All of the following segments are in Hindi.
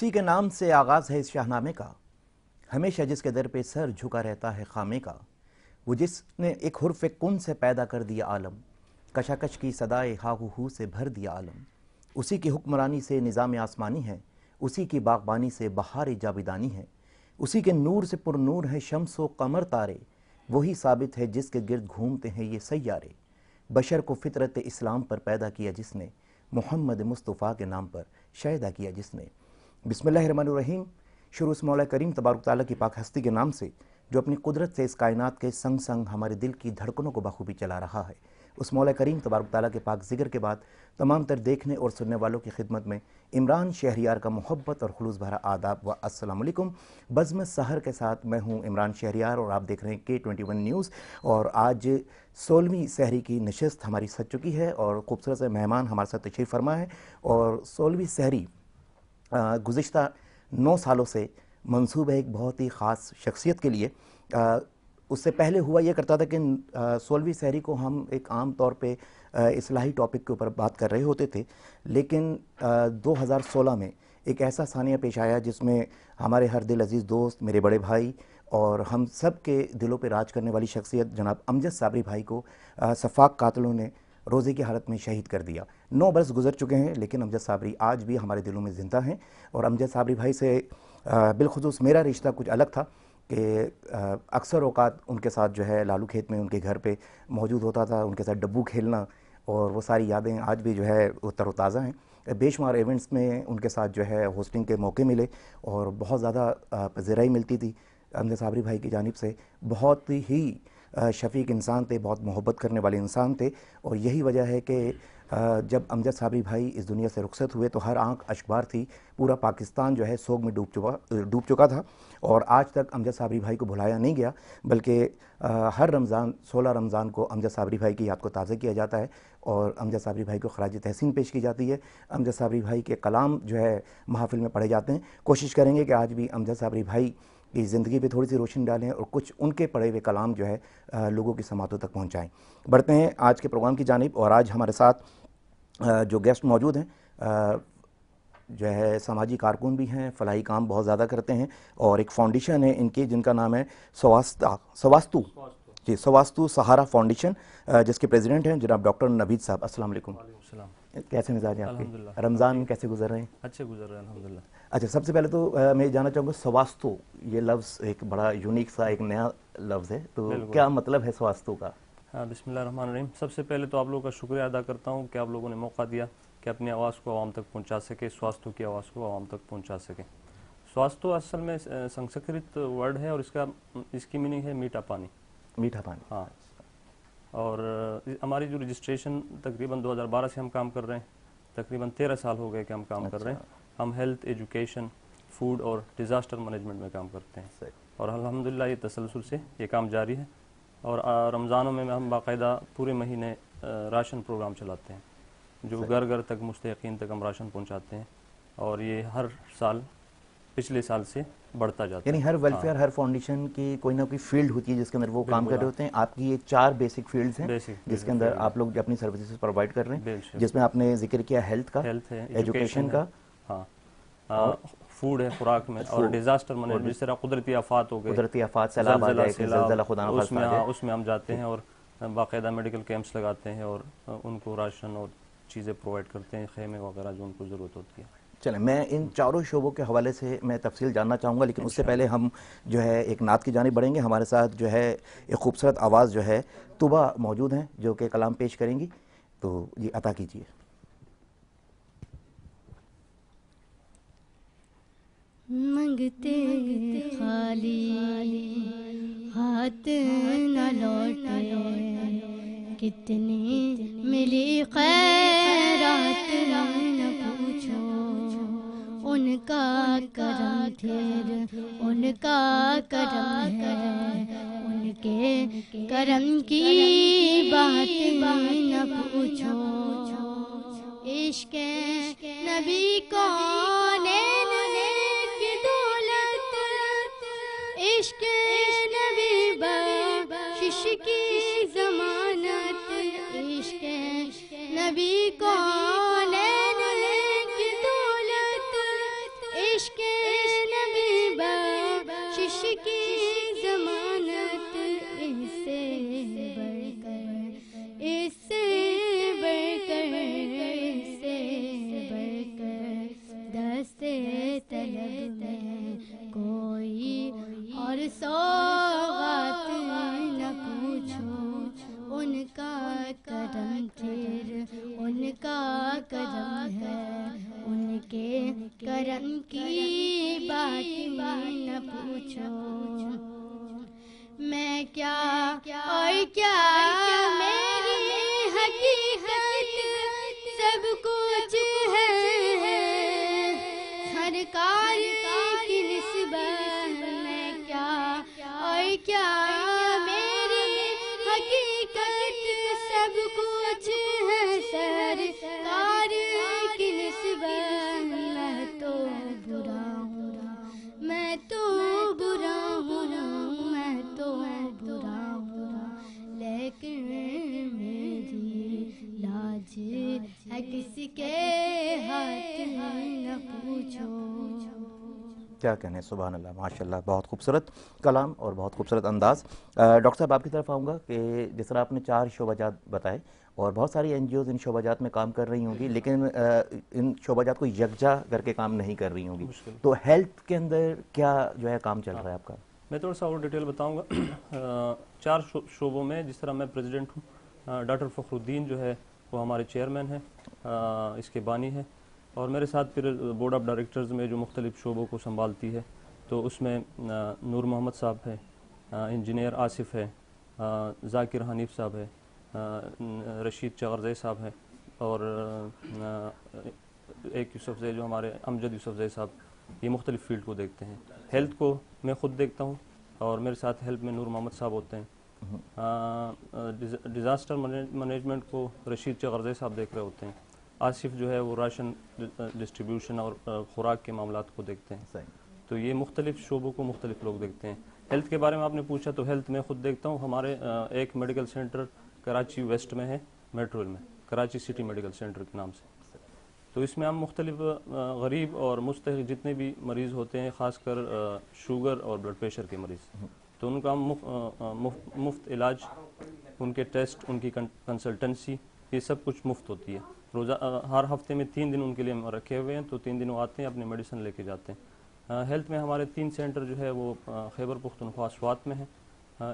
उसी के नाम से आगाज़ है इस शाहनामे का, हमेशा जिसके दर पे सर झुका रहता है खामे का। वो जिसने एक हुर्फ़ कुन से पैदा कर दिया आलम, कशाकश की सदाए हाहू हू से भर दिया आलम। उसी की हुक्मरानी से निज़ाम आसमानी है, उसी की बागबानी से बहार जाविदानी है। उसी के नूर से पुरनूर है शम्स व कमर तारे, वही साबित है जिसके गिर्द घूमते हैं ये सैयारे। बशर को फितरत इस्लाम पर पैदा किया जिसने, मोहम्मद मुस्तफ़ा के नाम पर शैदा किया जिसने। बिस्मिल्लाहिर्रहमानिर्रहीम। शुरू इस मौला करीम तबारक तआला की पाक हस्ती के नाम से जो अपनी कुदरत से इस कायनात के संग संग हमारे दिल की धड़कनों को बखूबी चला रहा है। उस मौला करीम तबारक तआला के पाक ज़िक्र के बाद तमाम तर देखने और सुनने वालों की खिदमत में इमरान शहरियार का मोहब्बत और खुलूस भरा आदाब व अस्सलाम वालेकुम। बज़्म सहर के साथ मैं हूँ इमरान शहरियार और आप देख रहे हैं K21 न्यूज़। और आज 16वीं सहरी की नशस्त हमारी सज चुकी है और खूबसूरत से मेहमान हमारे साथ तशरीफ़ फरमा है। और 16वीं सहरी गुज़िश्ता 9 सालों से मंसूब है एक बहुत ही ख़ास शख्सियत के लिए। उससे पहले हुआ यह करता था कि 16वीं सहरी को हम एक आम तौर पे इस्लाही टॉपिक के ऊपर बात कर रहे होते थे, लेकिन 2016 में एक ऐसा सानिया पेश आया जिसमें हमारे हर दिल अजीज़ दोस्त, मेरे बड़े भाई और हम सब के दिलों पे राज करने वाली शख्सियत जनाब अमजद साबरी भाई को सफाक कातिलों ने रोज़े की हालत में शहीद कर दिया। 9 बरस गुजर चुके हैं, लेकिन अमजद साबरी आज भी हमारे दिलों में ज़िंदा हैं। और अमजद साबरी भाई से बिलखुसूस मेरा रिश्ता कुछ अलग था कि अक्सर औकात उनके साथ जो है लालू खेत में उनके घर पे मौजूद होता था, उनके साथ डब्बू खेलना, और वो सारी यादें आज भी जो है वो तरोताज़ा हैं। बेशुमार इवेंट्स में उनके साथ जो है होस्टिंग के मौके मिले और बहुत ज़्यादा पज़ीराई मिलती थी अमजद साबरी भाई की जानिब से। बहुत ही शफ़ीक इंसान थे, बहुत मोहब्बत करने वाले इंसान थे। और यही वजह है कि जब अमजद साबरी भाई इस दुनिया से रुखसत हुए तो हर आंख अशबार थी, पूरा पाकिस्तान जो है सोग में डूब चुका था। और आज तक अमजद साबरी भाई को भुलाया नहीं गया, बल्कि हर रमज़ान 16 रमज़ान को अमजद साबरी भाई की याद को ताज़ा किया जाता है और अमजद साबरी भाई को खराज तहसीन पेश की जाती है। अमजद साबरी भाई के कलाम जो है महफिल में पढ़े जाते हैं। कोशिश करेंगे कि आज भी अमजद साबरी भाई की ज़िंदगी पे थोड़ी सी रोशनी डालें और कुछ उनके पढ़े हुए कलाम जो है लोगों की समातों तक पहुँचाएँ। बढ़ते हैं आज के प्रोग्राम की जानिब। और आज हमारे साथ जो गेस्ट मौजूद हैं जो है समाजी कारकुन भी हैं, फलाही काम बहुत ज़्यादा करते हैं और एक फाउंडेशन है इनकी जिनका नाम है सवास्तु जी, सवास्तु सहारा फाउंडेशन, जिसके प्रेसिडेंट हैं जनाब डॉक्टर नवीद साहब। अस्सलाम वालेकुम। कैसे मिजाज हैं आपके? रमज़ान कैसे गुजर रहे हैं? अच्छे गुजर रहे हैं अल्हम्दुलिल्लाह। अच्छा, सबसे पहले तो मैं जानना चाहूँगा सवास्तु, ये लफ्ज़ एक बड़ा यूनिक सा एक नया लफ्ज़ है, तो क्या मतलब है सवास्तु का? हाँ, बिस्मिल्लाहिर्रहमानिर्रहीम। सबसे पहले तो आप लोगों का शुक्रिया अदा करता हूँ कि आप लोगों ने मौका दिया कि अपनी आवाज़ को आवाम तक पहुँचा सके, स्वास्थ्य की आवाज़ को आवाम तक पहुँचा सके। स्वास्थ्य असल में संस्कृत वर्ड है और इसकी मीनिंग है मीठा पानी। मीठा पानी, हाँ। और हमारी जो रजिस्ट्रेशन तकरीबन 2012 से हम काम कर रहे हैं, तकरीबन 13 साल हो गए कि हम काम कर रहे हैं। हम हेल्थ, एजुकेशन, फूड और डिज़ास्टर मैनेजमेंट में काम करते हैं और अल्हम्दुलिल्लाह ये तसलसल से ये काम जारी है। और रमज़ानों में हम बाकायदा पूरे महीने राशन प्रोग्राम चलाते हैं, जो घर घर तक मुस्तहिकीन तक हम राशन पहुंचाते हैं और ये हर साल पिछले साल से बढ़ता जाता है। यानी हर वेलफेयर, हर फाउंडेशन की कोई ना कोई फील्ड होती है जिसके अंदर वो काम कर रहे होते हैं। आपकी ये 4 बेसिक फील्ड्स हैं जिसके अंदर आप लोग अपनी सर्विसेज प्रोवाइड कर रहे हैं, जिसमें आपने जिक्र किया हेल्थ का, हेल्थ है, एजुकेशन का, हाँ, फूड है खुराक में, और डिजास्टर मैनेजमेंट जिस तरह कुदरती आफात हो गए, कुदरती आफात, सैलाब आ जाए, ज़लज़ला, खुदा न खास्ता, उसमें हम जाते हैं और बाकायदा मेडिकल कैंप्स लगाते हैं और उनको राशन और चीज़ें प्रोवाइड करते हैं, खेमे वगैरह जो उनको ज़रूरत होती है। चलें, मैं इन चारों शोबों के हवाले से मैं तफसील जानना चाहूँगा, लेकिन उससे पहले हम जो है एक नात की जानिब बढ़ेंगे। हमारे साथ जो है एक खूबसूरत आवाज़ जो है तुबा मौजूद हैं जो कि कलाम पेश करेंगी, तो ये अता कीजिए। मंगते खाली हाथ न लौटे, कितनी मिली खैरात न पूछो, उनका करम फिर उनका करम है, उनके करम की बात न पूछो। इश्क़ नबी कौन की दौलत, इश्क़ नबी बख्शिश की ज़मानत, इश्क़ नबी कौन की दौलत, इश्क़ की जमानत इससे बढ़कर, इससे बढ़कर, इससे बढ़कर दस्ते तलब में कोई और सौगात न पूछो। उनका करम फिर उनका करम है, उनके करम की बात न पूछो। मैं क्या और क्या मेरी हकीकत सब कुछ है, सरकार की निस्बत। मैं क्या और क्या मेरी हकीकत सब कुछ है, सरकार की निस्बत। मैं तो बुरा हूँ, मैं तो बुरा हूँ, मैं तो बुरा हूँ, लेकिन मेरी लाज है किसके हाथ न पूछो। क्या कहने हैं, सुभान अल्लाह, माशाल्लाह, बहुत खूबसूरत कलाम और बहुत खूबसूरत अंदाज। डॉक्टर साहब आपकी तरफ आऊँगा कि जिस तरह आपने 4 शोबाजात बताए और बहुत सारी एनजीओज़ इन शोबाजात में काम कर रही होंगी, लेकिन इन शोबाजात को यकजा करके काम नहीं कर रही होंगी, तो हेल्थ के अंदर क्या जो है काम चल रहा है आपका? मैं थोड़ा सा और डिटेल बताऊंगा। 4 शोबों में, जिस तरह मैं प्रेसिडेंट हूँ, डॉक्टर फ़खरुद्दीन जो है वो हमारे चेयरमैन हैं, इसके बानी है, और मेरे साथ फिर बोर्ड ऑफ डायरेक्टर्स में जो मुख्तलिफ शोबों को संभालती है, तो उसमें नूर मोहम्मद साहब है, इंजीनियर आसिफ है, जाकिर हनीफ साहब है, रशीद चगरजई साहब है, और एक यूसुफजई जो हमारे अमजद यूसुफजई साहब, ये मुख्तलिफ फील्ड को देखते हैं। हेल्थ को मैं ख़ुद देखता हूँ और मेरे साथ हेल्थ में नूर मोहम्मद साहब होते हैं। डिज़ास्टर मैनेजमेंट को रशीद चगरजई साहब देख रहे होते हैं। आसिफ जो है वो राशन डिस्ट्रीब्यूशन और खुराक के मामलात को देखते हैं। तो ये मुख्तलिफ शोबों को मुख्तलिफ लोग देखते हैं। हेल्थ के बारे में आपने पूछा, तो हेल्थ मैं ख़ुद देखता हूँ। हमारे एक मेडिकल सेंटर कराची वेस्ट में है, मेट्रोल में, कराची सिटी मेडिकल सेंटर के नाम से। तो इसमें हम मुख्तलिफ गरीब और मुस्तहिक जितने भी मरीज़ होते हैं, ख़ासकर शुगर और ब्लड प्रेशर के मरीज़, तो उनका मुफ्त इलाज, उनके टेस्ट, उनकी कंसल्टेंसी, ये सब कुछ मुफ्त होती है। हर हफ्ते में 3 दिन उनके लिए हम रखे हुए हैं, तो 3 दिन वो आते हैं, अपनी मेडिसिन लेके जाते हैं। हेल्थ में हमारे 3 सेंटर जो है वो खैबर पुख्तनख्वा स्वात में है,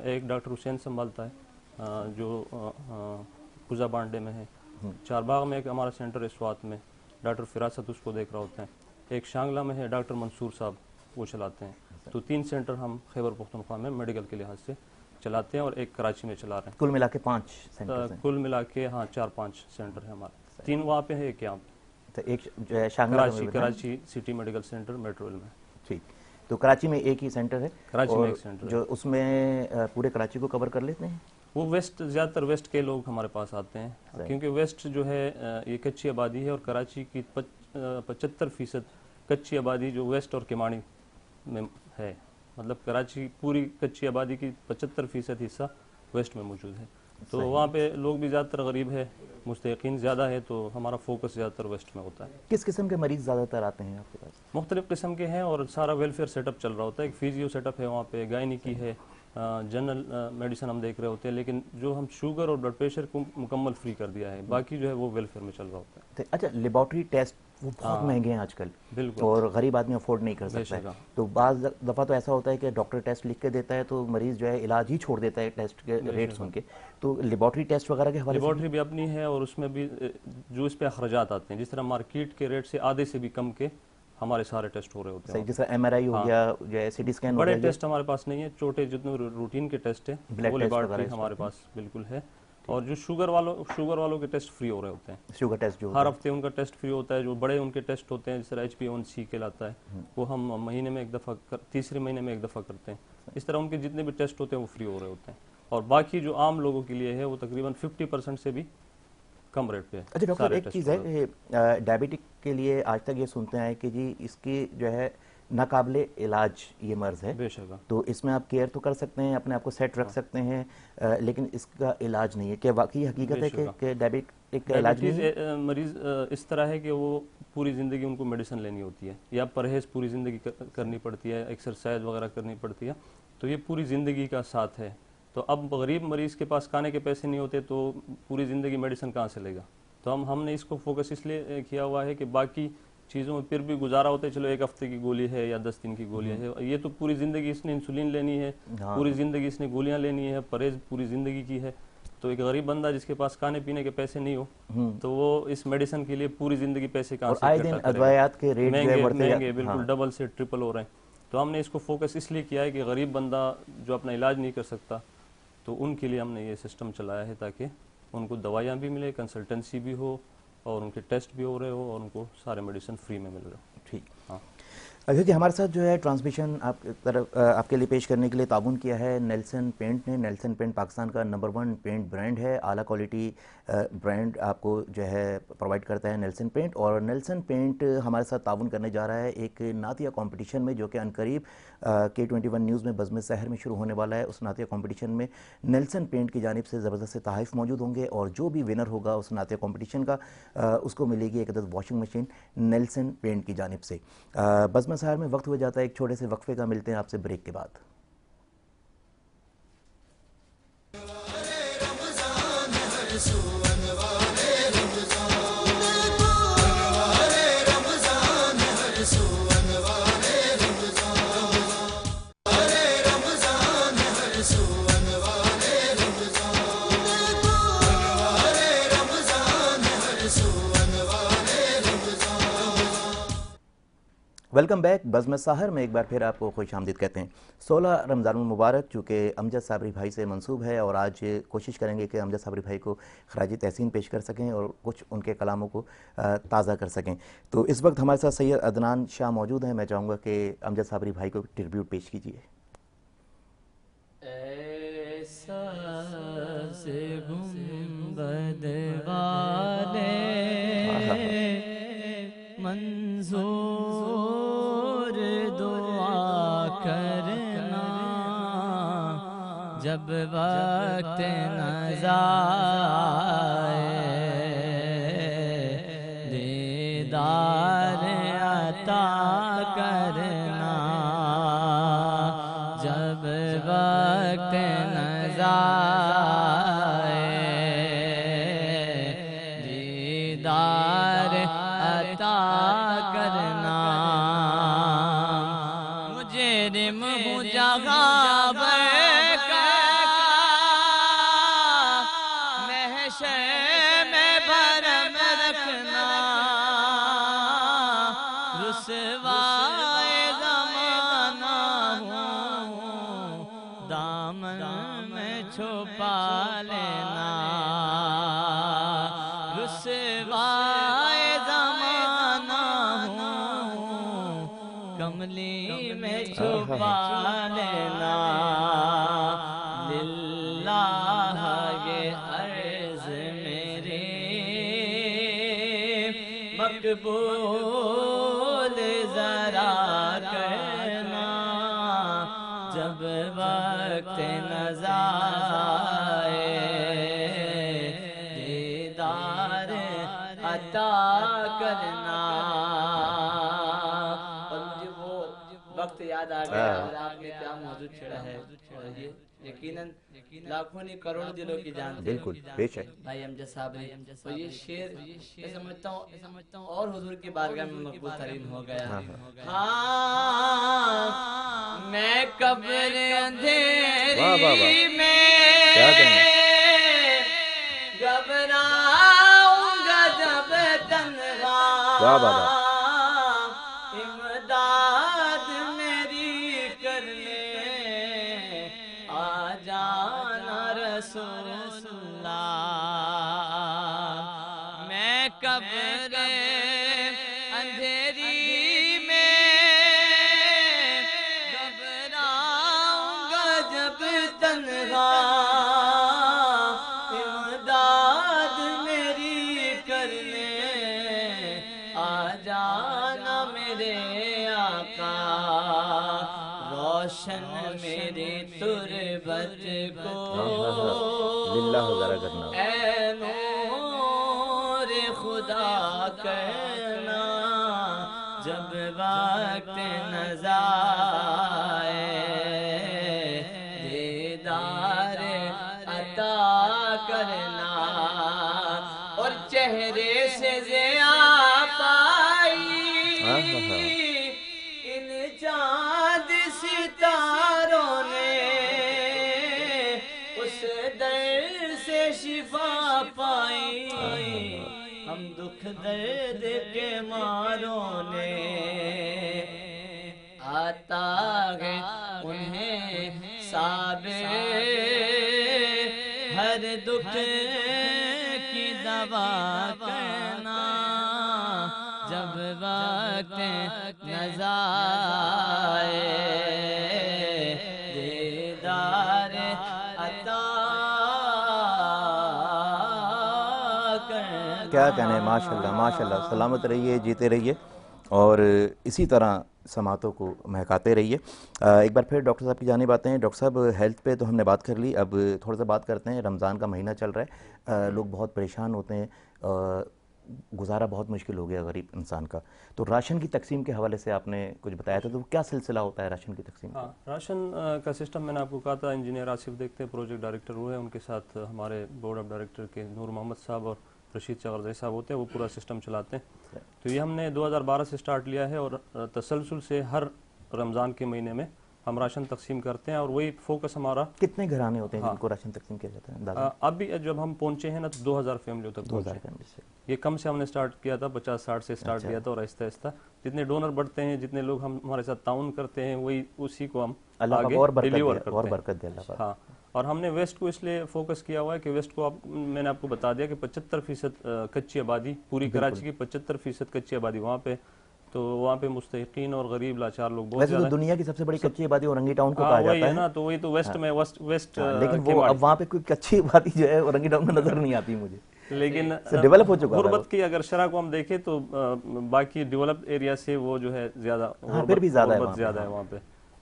एक डॉक्टर हुसैन संभालता है जो खुजा बांडे में है, चारबाग में एक हमारा सेंटर है स्वात में, डॉक्टर फिरासत उसको देख रहा होता है, एक शांगला में है डॉक्टर मंसूर साहब, वो चलाते हैं। तो 3 सेंटर हम खैबर पुख्तनख्वा में मेडिकल के लिहाज से चलाते हैं और एक कराची में चला रहे हैं। कुल मिला के 5 सेंटर हैं? कुल मिला के हाँ 4-5 सेंटर है हमारे, 3 वहाँ पे है, एक यहाँ पे। तो एक जो है Shangla Karachi city medical centre मेट्रोल में। ठीक, तो कराची में एक ही सेंटर है? कराची में एक सेंटर जो उसमें पूरे कराची को कवर कर लेते हैं? वो वेस्ट, ज़्यादातर वेस्ट के लोग हमारे पास आते हैं, क्योंकि वेस्ट जो है ये कच्ची आबादी है, और कराची की 75% कच्ची आबादी जो वेस्ट और किमानी में है। मतलब कराची पूरी कच्ची आबादी की 75% हिस्सा वेस्ट में मौजूद है। तो वहाँ पे लोग भी ज़्यादातर गरीब है, मुस्तहिकीन ज़्यादा है, तो हमारा फोकस ज़्यादातर वेस्ट में होता है। किस किस्म के मरीज़ ज़्यादातर आते हैं आपके पास? मुख्तलिफ़ किस्म के हैं, और सारा वेलफेयर सेटअप चल रहा होता है। एक फिजियो सेटअप है वहाँ पे, गायनिकी है, जनरल मेडिसिन हम देख रहे होते हैं, लेकिन जो हम शुगर और ब्लड प्रेशर को मुकम्मल फ्री कर दिया है, बाकी जो है वो वेलफेयर में चल रहा होता है। अच्छा, लेबॉर्ट्री टेस्ट वो बहुत महंगे हैं आजकल, बिल्कुल, और गरीब आदमी अफोर्ड नहीं कर सकता है। तो बाज़ दफ़ा तो ऐसा होता है कि डॉक्टर टेस्ट लिख के देता है, तो मरीज़ जो है इलाज ही छोड़ देता है टेस्ट के रेट सुन के। तो लेबॉर्ट्री टेस्ट वगैरह के हवाले, लेबॉर्ट्री भी अपनी है, और उसमें भी जो इस पे अखराजात आते हैं, जिस तरह मार्केट के रेट से आधे से भी कम के हमारे सारे टेस्ट हो रहे होते हैं। जिस तरह MRI हो गया, जो है CT स्कैन, बड़े टेस्ट हमारे पास नहीं है, छोटे जितने रूटीन के टेस्ट है वो लेबॉर्ट्री हमारे पास बिल्कुल है। और जो शुगर वालों के टेस्ट फ्री हो रहे होते हैं, शुगर टेस्ट जो हर हफ्ते उनका टेस्ट फ्री होता है। जो बड़े उनके टेस्ट होते हैं, जिस तरह HbA1c कहलाता है, वो हम महीने में एक दफ़ा, तीसरे महीने में एक दफ़ा करते हैं। इस तरह उनके जितने भी टेस्ट होते हैं वो फ्री हो रहे होते हैं। और बाकी जो आम लोगों के लिए है वो तकरीबन 50% से भी कम रेट पे है। अच्छा डॉक्टर, एक चीज़ है, डायबिटिक के लिए आज तक ये सुनते हैं कि जी इसकी जो है नाकाबिले इलाज ये मर्ज़ है, बेशक, तो इसमें आप केयर तो कर सकते हैं, अपने आप को सेट रख सकते हैं, लेकिन इसका इलाज नहीं है। क्या वाकई हकीकत है कि डायबिटिक का इलाज नहीं है? मरीज़ इस तरह है कि वो पूरी ज़िंदगी उनको मेडिसिन लेनी होती है, या परहेज़ पूरी ज़िंदगी करनी पड़ती है, एक्सरसाइज वगैरह करनी पड़ती है, तो ये पूरी ज़िंदगी का साथ है। तो अब गरीब मरीज़ के पास खाने के पैसे नहीं होते तो पूरी ज़िंदगी मेडिसिन कहाँ से लेगा। तो हमने इसको फोकस इसलिए किया हुआ है कि बाकी चीज़ों में फिर भी गुजारा होता है, चलो 1 हफ्ते की गोली है या 10 दिन की गोलियां है, ये तो पूरी ज़िंदगी इसने इंसुलिन लेनी है, पूरी ज़िंदगी इसने गोलियां लेनी है, परहेज पूरी ज़िंदगी की है। तो एक गरीब बंदा जिसके पास खाने पीने के पैसे नहीं हो तो वो इस मेडिसिन के लिए पूरी ज़िंदगी पैसे कहाँ से इकट्ठा करेगा। अद्वियात के रेट महंगे बिल्कुल डबल से ट्रिपल हो रहे हैं। तो हमने इसको फोकस इसलिए किया है कि गरीब बंदा जो अपना इलाज नहीं कर सकता तो उनके लिए हमने ये सिस्टम चलाया है ताकि उनको दवाइयाँ भी मिले, कंसल्टेंसी भी हो और उनके टेस्ट भी हो रहे हो और उनको सारे मेडिसिन फ्री में मिल रहे हो। ठीक। हाँ अच्छा जी, हमारे साथ जो है ट्रांसमिशन आपके लिए पेश करने के लिए ताबून किया है नेल्सन पेंट ने। नेल्सन पेंट पाकिस्तान का नंबर 1 पेंट ब्रांड है, आला क्वालिटी ब्रांड आपको जो है प्रोवाइड करता है नेल्सन पेंट। और नेल्सन पेंट हमारे साथ ताबून करने जा रहा है एक नातिया कंपटीशन में जो कि अनकरीब K21 न्यूज़ में बज़्म सहर में शुरू होने वाला है। उस नातिया कंपटीशन में नेल्सन पेंट की जानिब से ज़बरदस्त से तोहफ़े मौजूद होंगे और जो भी विनर होगा उस नातिया कंपटीशन का उसको मिलेगी एक अदद वॉशिंग मशीन नेल्सन पेंट की जानिब से। बज़्म सहर में वक्त हो जाता है एक छोटे से वक्फे का, मिलते हैं आपसे ब्रेक के बाद। Welcome back. बज़्म सहर में एक बार फिर आपको खुश आमदीद कहते हैं। 16 रमज़ान मुबारक चूँकि अमजद साबरी भाई से मंसूब है और आज कोशिश करेंगे कि अमजद साबरी भाई को खराज तहसीन पेश कर सकें और कुछ उनके कलामों को ताज़ा कर सकें। तो इस वक्त हमारे साथ सैयद अदनान शाह मौजूद हैं। मैं चाहूँगा कि अमजद साबरी भाई को ट्रिब्यूट पेश कीजिए। मंजूर दुआ करना जब वक्त नज़ाए दीदार अता करना जब वक्त नज़ाए दीदार अता करना। मुझे रिम जहाँ का महशर में भरम रखना रुसवाए ज़माना हूँ दामन में छुपा लेना रुसवाए ज़माना हूँ कमली में छुपा लेना। लिल्लाह ये अर्ज़ मेरी मकबूल ज़रा करना जब वक्त नज़ाए दीदार अता करना। और मुझे वो वक्त याद आ गया और आपने क्या मौजूद छेड़ा है और ये यकीनन लाखों नहीं करोड़ों दिलों की जानते हैं। बिल्कुल बेशक भाई अमजद साबरी। तो ये शेर मैं समझता हूँ और हुजूर की बारगाह में मकबूल तरीन हो गया। हाँ मैं कब्र अंधेरी में घबराऊंगा जब तन्हा इमदाद मेरी करने आ जाना रसूलुल्लाह। मैं कब्र अंधेरी में घबराऊंगा जब तन्हा इमदाद मेरी करने आ जाना मेरे आका। रोशन मेरे तुरबत को ऐ नूर खुदा करना जब वक्त नज़ाए करना और चेहरे से ज़िया पाई इन चाँद सितारों ने उस दर्द से शिफा पाई हम दुख दर्द के मारों ने आता है उन्हें साबे हर दुख की दवा करना जब वक्त नज़ाए दीदार अता करना। क्या कहने, माशाल्लाह माशाल्लाह। सलामत रहिए, जीते रहिए और इसी तरह समातों को महकाते रहिए। एक बार फिर डॉक्टर साहब की जानिब आते हैं। डॉक्टर साहब, हेल्थ पे तो हमने बात कर ली, अब थोड़ा सा बात करते हैं। रमज़ान का महीना चल रहा है, लोग बहुत परेशान होते हैं, गुजारा बहुत मुश्किल हो गया गरीब इंसान का। तो राशन की तकसीम के हवाले से आपने कुछ बताया था, तो क्या सिलसिला होता है राशन की तकसीम का? हाँ, राशन का सिस्टम मैंने आपको कहा था, इंजीनियर आसिफ देखते हैं, प्रोजेक्ट डायरेक्टर वो है, उनके साथ हमारे बोर्ड ऑफ डायरेक्टर के नूर मोहम्मद साहब और रशीद चौधरी साहब होते हैं, वो पूरा सिस्टम चलाते हैं। तो ये हमने 2012 से स्टार्ट लिया है और तसलसल से हर रमज़ान के महीने में हम राशन तकसीम करते हैं और वही फोकस हमारा। कितने घराने होते हैं जिनको राशन तकसीम किया जाता है अंदाज़ा? अभी जब हम पहुंचे हैं ना तो 2000 फैमिलियों तक 2000 फैमिली से। ये कम से हमने स्टार्ट किया था, 50-60 से स्टार्ट किया था और आहिस्ता आहिस्ता जितने डोनर बढ़ते हैं, जितने लोग हम हमारे साथ ताउन करते हैं, वही उसी को हम अल्लाह आगे और बरकत डिलीवर दे, करते और हैं। बरकत दे अल्लाह पाक। हाँ, और हमने वेस्ट को इसलिए फोकस किया हुआ है कि वेस्ट को मैंने आपको बता दिया कि 75% कच्ची आबादी, पूरी कराची की 75% कच्ची आबादी वहाँ पे, तो वहाँ पे मुस्तहिकीन और गरीब लाचार लोग बहुत वैसे तो ज़्यादा। दुनिया की सबसे बड़ी कच्ची आबादी औरंगी टाउन को हाँ, कहा वही जाता है है ना, तो वही तो वेस्ट में वेस्ट लेकिन वो अब वहाँ पे कोई कच्ची आबादी जो है औरंगी टाउन में नजर नहीं आती मुझे। लेकिन डेवलप हो चुका है गुर्बत की अगर शरह को हम देखें तो बाकी डेवलप्ड एरिया से वो जो है ज़्यादा फिर भी ज़्यादा है गुर्बत ज़्यादा है वहाँ पे।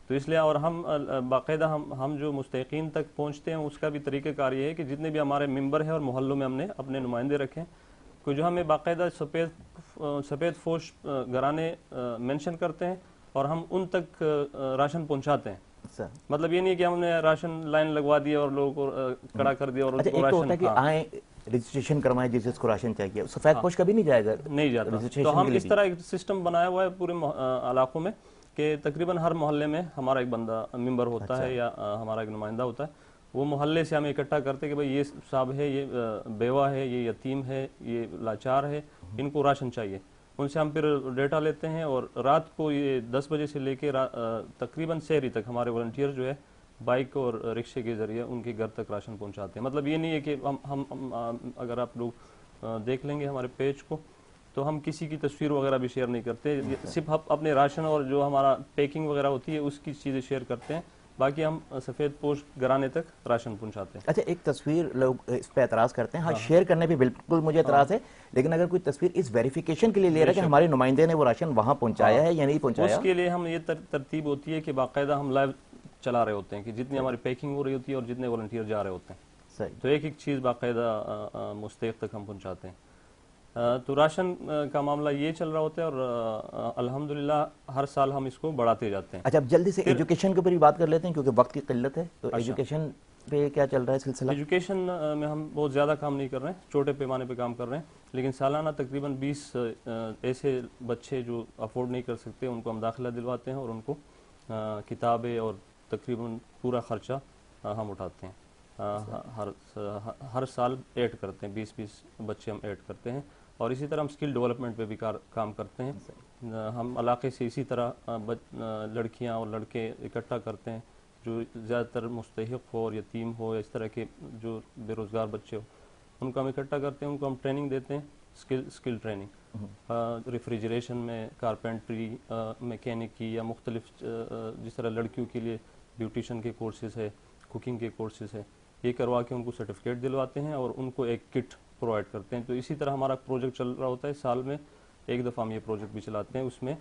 तो इसलिए और हम बाकायदा हम जो मुस्तहिकीन तक पहुँचते हैं उसका भी तरीक़ाकार ये है कि जितने भी हमारे मेंबर हैं और मोहल्लों में हमने अपने नुमाइंदे रखे हैं, कि जो हमें बाकायदा सफ़ेद फोश घराने मेंशन करते हैं और हम उन तक राशन पहुँचाते हैं। मतलब ये नहीं है कि हमने राशन लाइन लगवा दी और लोगों को खड़ा कर दिया और अच्छा, एक तो होता है कि आए रजिस्ट्रेशन करवाएं जिसको राशन चाहिए, सफ़ेद पोश कभी नहीं जाएगा, नहीं जाता। तो हम इस तरह एक सिस्टम बनाया हुआ है पूरे इलाकों में कि तकरीबन हर मोहल्ले में हमारा एक बंदा मेंबर होता है या हमारा एक नुमाइंदा होता है, वो मोहल्ले से हमें इकट्ठा करते हैं कि भाई ये साहब है, ये बेवा है, ये यतीम है, ये लाचार है, इनको राशन चाहिए। उनसे हम फिर डेटा लेते हैं और रात को ये 10 बजे से लेके तकरीबन शहरी तक हमारे वॉलंटियर जो है बाइक और रिक्शे के ज़रिए उनके घर तक राशन पहुंचाते हैं। मतलब ये नहीं है कि हम अगर आप लोग देख लेंगे हमारे पेज को तो हम किसी की तस्वीर वगैरह भी शेयर नहीं करते, सिर्फ हम अपने राशन और जो हमारा पैकिंग वगैरह होती है उसकी चीज़ें शेयर करते हैं, बाकी हम सफ़ेद पोश घराने तक राशन पहुंचाते हैं। अच्छा, एक तस्वीर लोग इस पे एतराज़ करते हैं, हाँ, शेयर करने पे बिल्कुल मुझे एतराज़ है, लेकिन अगर कोई तस्वीर इस वेरिफिकेशन के लिए ले रहा है कि हमारे नुमाइंदे ने वो राशन वहाँ पहुँचाया है या नहीं पहुँचाया, उसके लिए हम ये तरतीब होती है कि बाकायदा हम लाइव चला रहे होते हैं कि जितनी हमारी पैकिंग हो रही होती है और जितने वॉलंटियर जा रहे होते हैं, सही, तो एक एक चीज़ बाकायदा मुस्तैक तक हम पहुँचाते हैं। तो राशन का मामला ये चल रहा होता है और अल्हम्दुलिल्लाह हर साल हम इसको बढ़ाते जाते हैं। अच्छा, अब जल्दी से एजुकेशन के ऊपर भी बात कर लेते हैं क्योंकि वक्त की किल्लत है, तो एजुकेशन पे क्या चल रहा है सिलसिला? एजुकेशन में हम बहुत ज़्यादा काम नहीं कर रहे हैं, छोटे पैमाने पे काम कर रहे हैं, लेकिन सालाना तकरीबन 20 ऐसे बच्चे जो अफोर्ड नहीं कर सकते उनको हम दाखिला दिलवाते हैं और उनको किताबें और तकरीबन पूरा ख़र्चा हम उठाते हैं। हर साल ऐड करते हैं, 20-20 बच्चे हम ऐड करते हैं और इसी तरह हम स्किल डेवलपमेंट पे भी काम करते हैं। हम इलाके से इसी तरह लड़कियां और लड़के इकट्ठा करते हैं जो ज़्यादातर मुस्तहिक हो और यतीम हो या इस तरह के जो बेरोज़गार बच्चे हो, उनको हम इकट्ठा करते हैं, उनको हम ट्रेनिंग देते हैं, स्किल ट्रेनिंग रेफ्रिजरेशन में, कारपेंट्री, मैकेनिक की या मुख्तलिफ जिस तरह लड़कियों के लिए ब्यूटिशन के कोर्सेज़ है, कुकिंग के कोर्सेज़ है, ये करवा के उनको सर्टिफिकेट दिलवाते हैं और उनको एक किट प्रोवाइड करते हैं। तो इसी तरह हमारा प्रोजेक्ट चल रहा होता है, साल में एक दफ़ा हम ये प्रोजेक्ट भी चलाते हैं, उसमें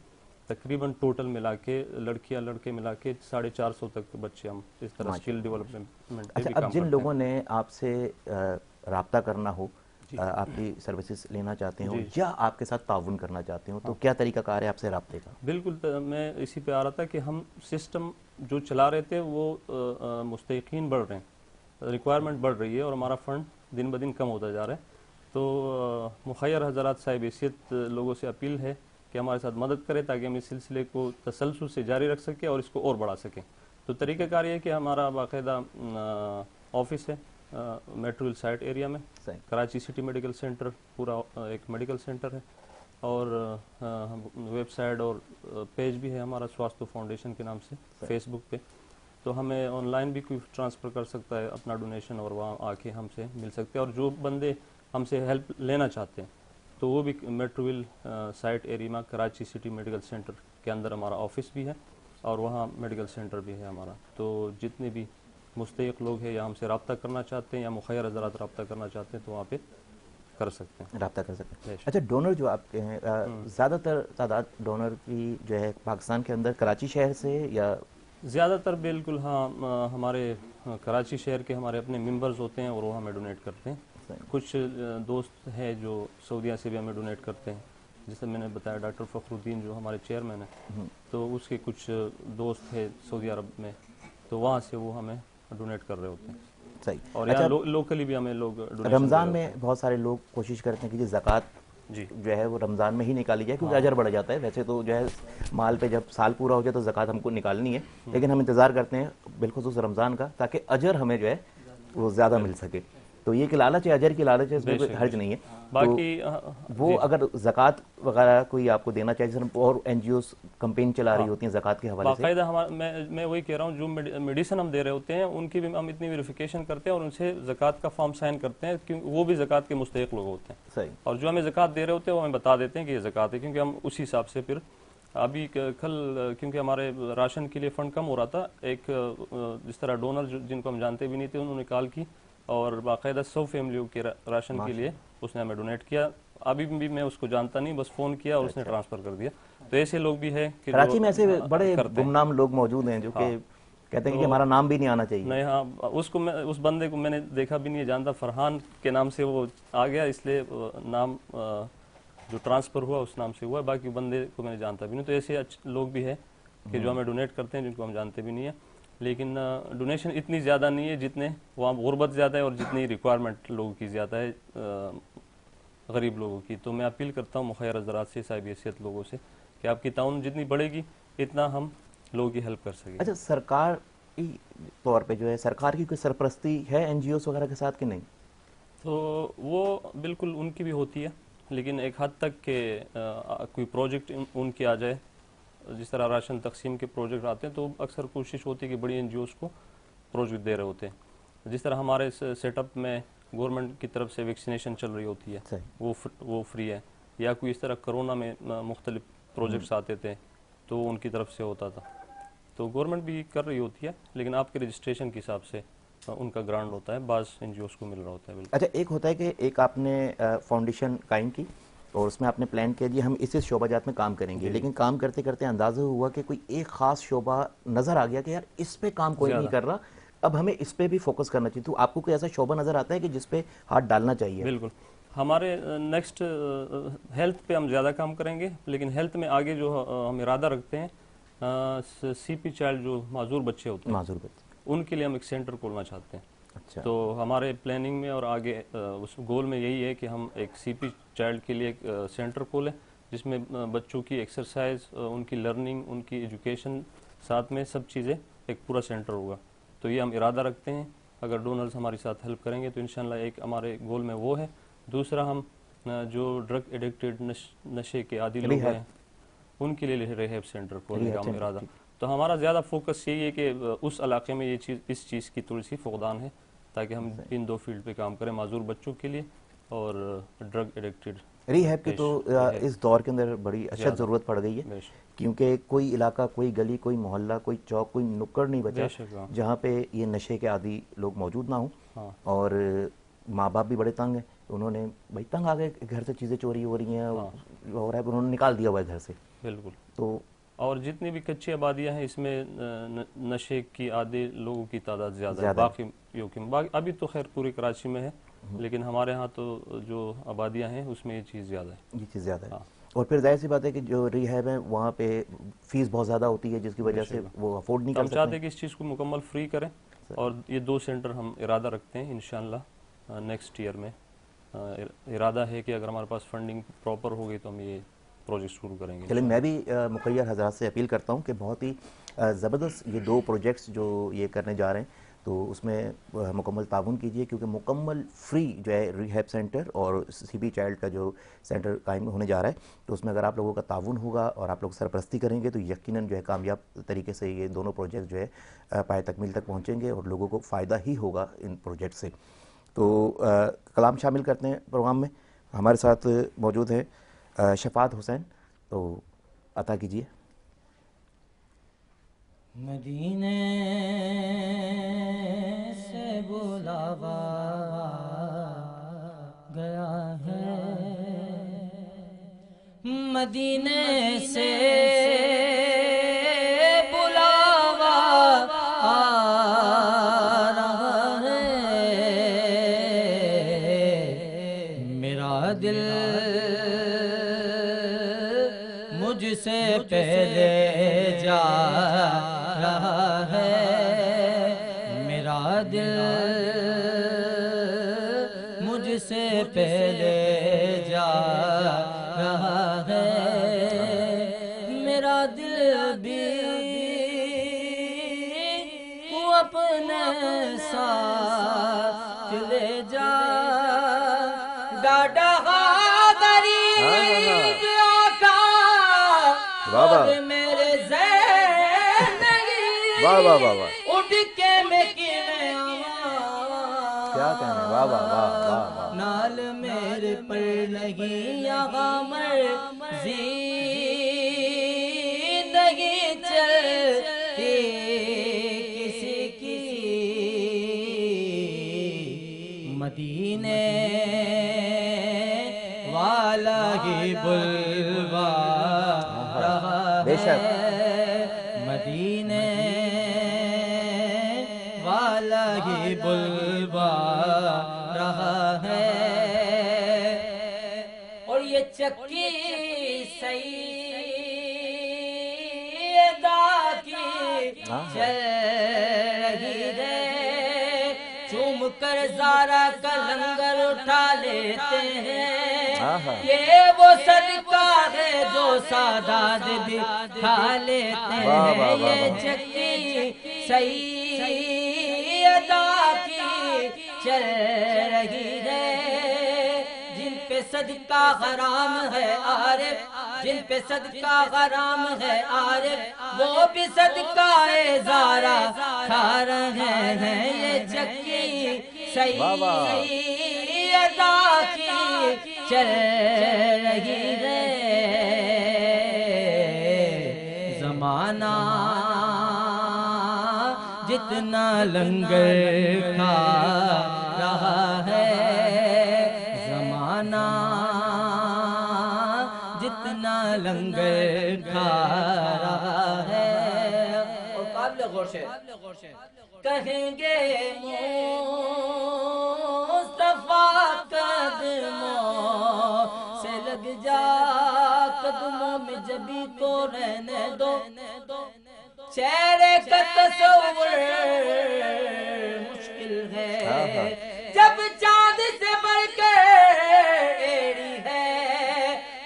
तकरीबन टोटल मिला के लड़कियाँ लड़के मिला के 450 तक बच्चे हम इस तरह स्किल डेवलपमेंट। अच्छा, अब जिन लोगों ने आपसे रब्ता करना हो, आपकी सर्विसेज लेना चाहते हो या आपके साथ ताउन करना चाहते हो, तो क्या तरीकाकार है आपसे रब्ते का? बिल्कुल, मैं इसी पे आ रहा था कि हम सिस्टम जो चला रहे थे वो मुस्तहिकीन बढ़ रहे हैं, रिक्वायरमेंट बढ़ रही है और हमारा फ़ंड दिन ब दिन कम होता जा रहा है। तो मुखैर हज़रात साहिब हैसियत लोगों से अपील है कि हमारे साथ मदद करें ताकि हम इस सिलसिले को तसलसल से जारी रख सकें और इसको और बढ़ा सकें। तो तरीक़ाकार ये है कि हमारा बाकायदा ऑफिस है मेट्रो साइट एरिया में, सही। कराची सिटी मेडिकल सेंटर पूरा एक मेडिकल सेंटर है, और वेबसाइट और पेज भी है हमारा स्वास्थ्य फाउंडेशन के नाम से फेसबुक पे। तो हमें ऑनलाइन भी कोई ट्रांसफ़र कर सकता है अपना डोनेशन और वहाँ आके हमसे मिल सकते हैं। और जो बंदे हमसे हेल्प लेना चाहते हैं तो वो भी मेट्रोविल साइट एरिया में कराची सिटी मेडिकल सेंटर के अंदर हमारा ऑफिस भी है और वहाँ मेडिकल सेंटर भी है हमारा। तो जितने भी मुस्तहिक लोग हैं या हमसे रब्ता करना चाहते हैं या मुखैर हज़रात रब्ता करना चाहते हैं तो वहाँ पे कर सकते हैं, रब्ता कर सकते हैं। बेशक। अच्छा, डोनर जो आपके हैं ज़्यादातर तादाद डोनर की जो है पाकिस्तान के अंदर कराची शहर से या ज़्यादातर बिल्कुल हाँ, हमारे कराची शहर के हमारे अपने मेंबर्स होते हैं और वो हमें डोनेट करते हैं। कुछ दोस्त हैं जो सऊदीया से भी हमें डोनेट करते हैं, जैसे मैंने बताया डॉक्टर फ़खरुद्दीन जो हमारे चेयरमैन हैं, तो उसके कुछ दोस्त हैं सऊदी अरब में, तो वहाँ से वो हमें डोनेट कर रहे होते हैं। सही। और यहाँ लोकली भी हमें लोग रमज़ान में बहुत सारे लोग कोशिश करते हैं कि जो ज़कात जी जो है वो रमज़ान में ही निकाली जाए क्योंकि अजर बढ़ जाता है। वैसे तो जो है माल पे जब साल पूरा हो जाए तो ज़कात हमको निकालनी है, लेकिन हम इंतज़ार करते हैं बिलखुसूस रमज़ान का ताकि अजर हमें जो है वो ज़्यादा मिल सके। तो ये कि लालच है, अजर की लालच है, इसमें कोई हर्ज नहीं है। बाकी तो वो अगर ज़कात वगैरह कोई आपको देना चाहिए, जैसे और NGOs कैंपेन चला रही होती हैं ज़कात के हवाले से। बाकायदा हमारा मैं वही कह रहा हूँ, जो मेडिसिन हम दे रहे होते हैं उनकी भी हम इतनी वेरिफिकेशन करते हैं और उनसे ज़कात का फॉर्म साइन करते हैं क्योंकि वो भी ज़कात के मुस्तहिक लोग होते हैं। सही। और जो हमें ज़कात दे रहे होते हैं वो हमें बता देते हैं कि ये ज़कात है, क्योंकि हम उसी हिसाब से फिर अभी कल क्योंकि हमारे राशन के लिए फ़ंड कम हो रहा था, एक जिस तरह डोनर जिनको हम जानते भी नहीं थे उन्होंने कॉल की और बाकायदा 100 फैमिलियों के राशन के लिए उसने हमें डोनेट किया। अभी भी मैं उसको जानता नहीं, बस फ़ोन किया और उसने ट्रांसफ़र कर दिया। तो ऐसे लोग भी हैं कि कराची में ऐसे बड़े गुमनाम लोग मौजूद हैं जो कि कहते हैं कि हमारा नाम भी नहीं आना चाहिए। नहीं, हाँ, उसको मैं उस बंदे को मैंने देखा भी नहीं है, जानता फरहान के नाम से वो आ गया, इसलिए नाम जो ट्रांसफ़र हुआ उस नाम से हुआ, बाकी बंदे को मैंने जानता भी नहीं। तो ऐसे अच्छे लोग भी हैं कि जो हमें डोनेट करते हैं जिनको हम जानते भी नहीं है, लेकिन डोनेशन इतनी ज़्यादा नहीं है जितने वहाँ गुर्बत ज़्यादा है और जितनी रिक्वायरमेंट लोगों की ज़्यादा है गरीब लोगों की। तो मैं अपील करता हूँ मुखैर हज़रात से, साहिब हैसियत लोगों से कि आपकी ताउन जितनी बढ़ेगी इतना हम लोगों की हेल्प कर सकेंगे। अच्छा, सरकार की तौर पे जो है सरकार की कोई सरपरस्ती है NGOs वगैरह के साथ कि नहीं? तो वो बिल्कुल उनकी भी होती है, लेकिन एक हद तक के कोई प्रोजेक्ट उनके आ जाए, जिस तरह राशन तकसीम के प्रोजेक्ट आते हैं तो अक्सर कोशिश होती है कि बड़ी NGOs को प्रोजेक्ट दे रहे होते हैं। जिस तरह हमारे सेटअप में गवर्नमेंट की तरफ से वैक्सीनेशन चल रही होती है वो फ्री है, या कोई इस तरह कोरोना में मुख्तलिफ प्रोजेक्ट्स आते थे तो उनकी तरफ से होता था। तो गवर्नमेंट भी कर रही होती है, लेकिन आपके रजिस्ट्रेशन के हिसाब से उनका ग्रांट होता है, बाज़ NGOs को मिल रहा होता है। बिल्कुल। अच्छा, एक होता है कि एक आपने फाउंडेशन कायम की और उसमें आपने प्लान किया जी हम इस शोबाजात में काम करेंगे, लेकिन काम करते करते अंदाज़ा हुआ कि कोई एक ख़ास शोबा नज़र आ गया कि यार इस पे काम कोई नहीं कर रहा, अब हमें इस पे भी फोकस करना चाहिए। तो आपको कोई ऐसा शोबा नज़र आता है कि जिस पे हाथ डालना चाहिए? बिल्कुल, हमारे नेक्स्ट हेल्थ पे हम ज़्यादा काम करेंगे, लेकिन हेल्थ में आगे जो हम इरादा रखते हैं CP चाइल्ड जो माजूर बच्चे होते हैं, माजूर बच्चे, उनके लिए हम एक सेंटर खोलना चाहते हैं। अच्छा। तो हमारे प्लानिंग में और आगे उस गोल में यही है कि हम एक CP चाइल्ड के लिए एक सेंटर खोलें जिसमें बच्चों की एक्सरसाइज, उनकी लर्निंग, उनकी एजुकेशन, साथ में सब चीज़ें एक पूरा सेंटर होगा। तो ये हम इरादा रखते हैं, अगर डोनर्स हमारे साथ हेल्प करेंगे तो इंशाल्लाह एक हमारे गोल में वो है। दूसरा, हम जो ड्रग एडिक्टेड नशे के आदी लोग हैं उनके लिए रिहैब सेंटर खोलने का हम इरादा। तो हमारा ज़्यादा फोकस यही है कि उस इलाके में इस चीज़ की थोड़ी सी फुकदान है ताकि हम इन दो फील्ड पे काम करें, माजूर बच्चों के लिए और ड्रग एडिक्टेड रिहैब की। तो इस दौर के अंदर बड़ी अशद ज़रूरत पड़ गई है क्योंकि कोई इलाका, कोई गली, कोई मोहल्ला, कोई चौक, कोई नुक्कड़ नहीं बचा जहाँ पे ये नशे के आदी लोग मौजूद ना हों। और माँ बाप भी बड़े तंग हैं, उन्होंने भाई तंग आ गए, घर से चीज़ें चोरी हो रही हैं हो रहा है, उन्होंने निकाल दिया हुआ है घर से। बिल्कुल। तो और जितनी भी कच्ची आबादियाँ हैं इसमें नशे की आदि लोगों की तादाद ज़्यादा है बाकी अभी तो खैर पूरी कराची में है, लेकिन हमारे यहाँ तो जो आबादियाँ हैं उसमें ये चीज़ ज़्यादा है। ये चीज़ ज़्यादा है। और फिर जाहिर सी बात है कि जो रिहैब है वहाँ पे फीस बहुत ज़्यादा होती है जिसकी वजह से वो अफोर्ड नहीं कर सकते। हम चाहते हैं कि इस चीज़ को मुकम्मल फ्री करें और ये 2 सेंटर हम इरादा रखते हैं इंशाल्लाह नेक्स्ट ईयर में। इरादा है कि अगर हमारे पास फंडिंग प्रॉपर होगी तो हम ये प्रोजेक्ट शुरू करेंगे। चलिए, मैं भी मुखैर हजरात से अपील करता हूँ कि बहुत ही ज़बरदस्त ये 2 प्रोजेक्ट्स जो ये करने जा रहे हैं तो उसमें मुकम्मल ताउन कीजिए, क्योंकि मुकम्मल फ्री जो है रिहैब सेंटर और सीबी चाइल्ड का जो सेंटर कायम होने जा रहा है, तो उसमें अगर आप लोगों का ताउन होगा और आप लोग सरपरस्ती करेंगे तो यकीनन जो है कामयाब तरीके से ये दोनों प्रोजेक्ट जो है पाए तकमील तक पहुँचेंगे और लोगों को फ़ायदा ही होगा इन प्रोजेक्ट से। तो कलाम शामिल करते हैं प्रोग्राम में। हमारे साथ मौजूद है शफात हुसैन, तो अता कीजिए। मदीने से बुलावा गया है, मदीने से बुलावा आ रहा है, मेरा दिल मुझसे पहले जा रहा है, मेरा दिल मुझसे पहले जा रहा है, मेरा दिल भी तू अपने साथ ले जा, डाडा गरीब आका और मेरे वाह वाह वाह वाह, उठ के मैं क्या कहने, वाह वाह वाह वाह वाह। नाल मेरे पर लगी यहाँ मर्जी दगी चलती किसी की, मदीने वाला ही बुलवा रहा बेशक। है, मदीने वाला ही बुलवा रहा है, और ये चक्की सईदा की चल रही है, चूम कर ज़ारा का लंगर उठा लेते हैं, ये वो सदका है जो सादात भी खा लेते हैं, ये चक्की सईदा की चल रही है, जिन पे सदका हराम है आरिफ, जिन पे सदका हराम है आरिफ, वो भी सदका ज़ारा खा रहे हैं, ये चक्की सईदा की चल रही है, ज़माना जितना लंगर खा रहा है, ज़माना जितना लंगर खा रहा है, और काबिल गौर से कहेंगे मुस्तफा कदमों से लग जा, कदमों में जबी को रहने दो, चेहरे का तस्वुर मुश्किल है, जब चांद से बढ़कर एड़ी है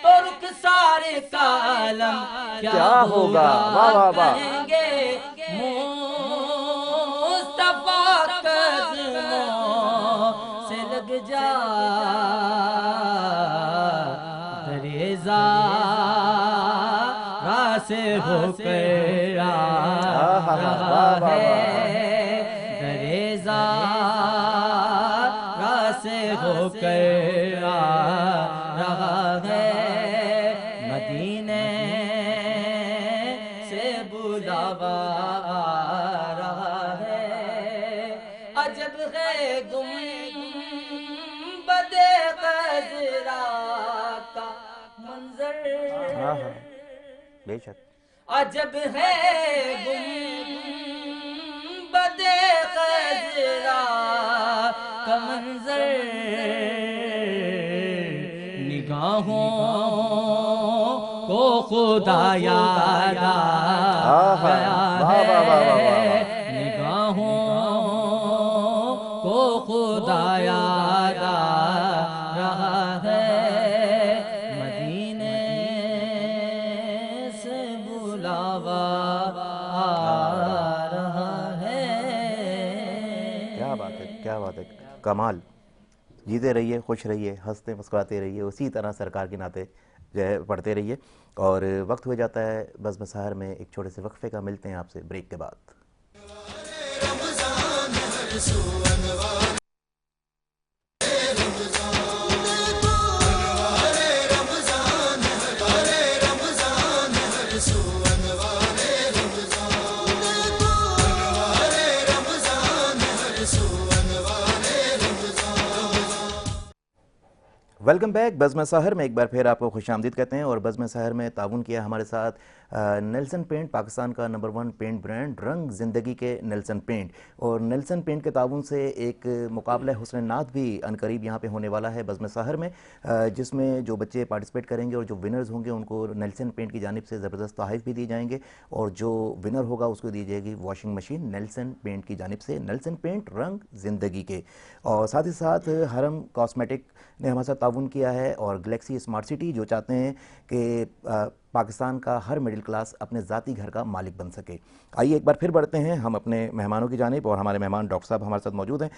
तो रुखसार का आलम क्या होगा, वाह वाह वाह, कहेंगे मुस्तफा कदमों से लग जा, दरेजा से होकर आ रहा है, दरेजा से होकर आ रहा है, मदीने से बुलावा आ रहा है, अजब है गुंबदे ख़ज़रा का मंज़र, बेशक अजब है गुंबदे ख़ज़रा का मंज़र, निगाहों को खुदा याद आ गया है, निगाहों खुदा याद आ रहा है, मदीने से बुलावा आ रहा है। क्या बात है, क्या बात है, कमाल। जीते रहिए, खुश रहिए, हंसते मुस्कुराते रहिए, उसी तरह सरकार के नाते जो है पढ़ते रहिए। और वक्त हो जाता है बज़्म सहर में एक छोटे से वक्फे का। मिलते हैं आपसे ब्रेक के बाद। Welcome back. बज़्म सहर में एक बार फिर आपको खुशामदीद कहते हैं। और बज़्म सहर में ताउन किया हमारे साथ नेल्सन पेंट, पाकिस्तान का नंबर 1 पेंट ब्रांड, रंग ज़िंदगी के नेल्सन पेंट। और नेल्सन पेंट के ताउन से एक मुकाबला हुस्न नात भी अनकरीब यहाँ पे होने वाला है बज़्म सहर में, जिसमें जो बच्चे पार्टिसिपेट करेंगे और जो विनर्स होंगे उनको नेल्सन पेंट की जानिब से ज़बरदस्त तोहफ़े भी दिए जाएंगे। और जो विनर होगा उसको दी जाएगी वॉशिंग मशीन नेल्सन पेंट की जानिब से। नेल्सन पेंट, रंग ज़िंदगी के। और साथ ही साथ हरम कॉस्मेटिक ने हमारे साथ ताउन किया है, और गैलेक्सी स्मार्ट सिटी, जो चाहते हैं कि पाकिस्तान का हर मिडिल क्लास अपने ज़ाती घर का मालिक बन सके। आइए एक बार फिर बढ़ते हैं हम अपने मेहमानों की जानिब, और हमारे मेहमान डॉक्टर साहब हमारे साथ मौजूद हैं।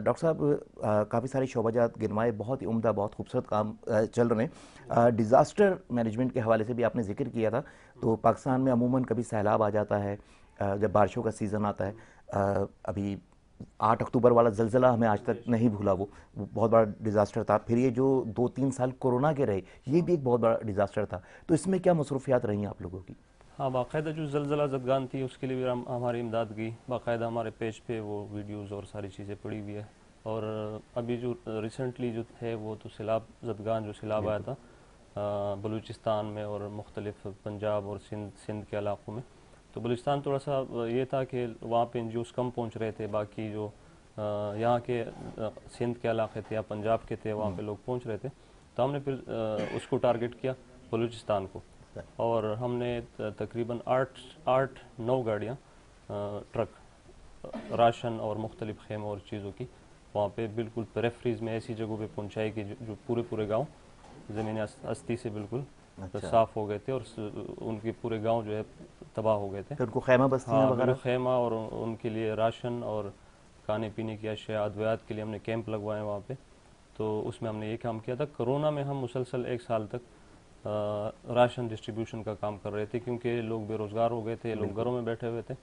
डॉक्टर साहब, काफ़ी सारे शोबाजात गिनवाए, बहुत ही उम्दा, बहुत खूबसूरत काम चल रहे हैं। डिज़ास्टर मैनेजमेंट के हवाले से भी आपने जिक्र किया था। तो पाकिस्तान में अमूमन कभी सैलाब आ जाता है जब बारिशों का सीज़न आता है। अभी 8 अक्टूबर वाला ज़लज़ला हमें आज तक नहीं भूला, वो बहुत बड़ा डिज़ास्टर था। फिर ये जो 2-3 साल कोरोना के रहे, ये भी एक बहुत बड़ा डिज़ास्टर था। तो इसमें क्या मसरूफियात रही आप लोगों की? हाँ, बाकायदा जो ज़लज़ला ज़दगान थी उसके लिए भी हमारी इमदाद की, बाकायदा हमारे पेज पे वो वीडियोज़ और सारी चीज़ें पड़ी हुई है। और अभी जो रिसेंटली जो है वो तो सैलाब ज़दगान, जो सैलाब आया था बलूचिस्तान में और मुख्तलिफ पंजाब और सिंध के इलाक़ों में। तो बलूचिस्तान थोड़ा सा ये था कि वहाँ पे एनजीओज़ कम पहुँच रहे थे, बाकी जो यहाँ के सिंध के इलाके थे या पंजाब के थे वहाँ पे लोग पहुँच रहे थे। तो हमने फिर उसको टारगेट किया, बलूचिस्तान को, और हमने तकरीबन 8-9 गाड़ियाँ ट्रक राशन और मुख्तलिफ खेमों और चीज़ों की वहाँ पे बिल्कुल पेरेफ्रीज में ऐसी जगहों पे पहुँचाई कि जो पूरे गांव ज़मीन अस्ती से बिल्कुल साफ़ हो गए थे और उनके पूरे गांव जो है तबाह हो गए थे। तो उनको खेमा बस्तियाँ वगैरह, खेमा और उनके लिए राशन और खाने पीने की अशिया, अद्वियात के लिए हमने कैंप लगवाए वहाँ पे। तो उसमें हमने ये काम किया था। कोरोना में हम मुसलसल 1 साल तक राशन डिस्ट्रीब्यूशन का काम कर रहे थे, क्योंकि लोग बेरोज़गार हो गए थे, लोग घरों में बैठे हुए थे।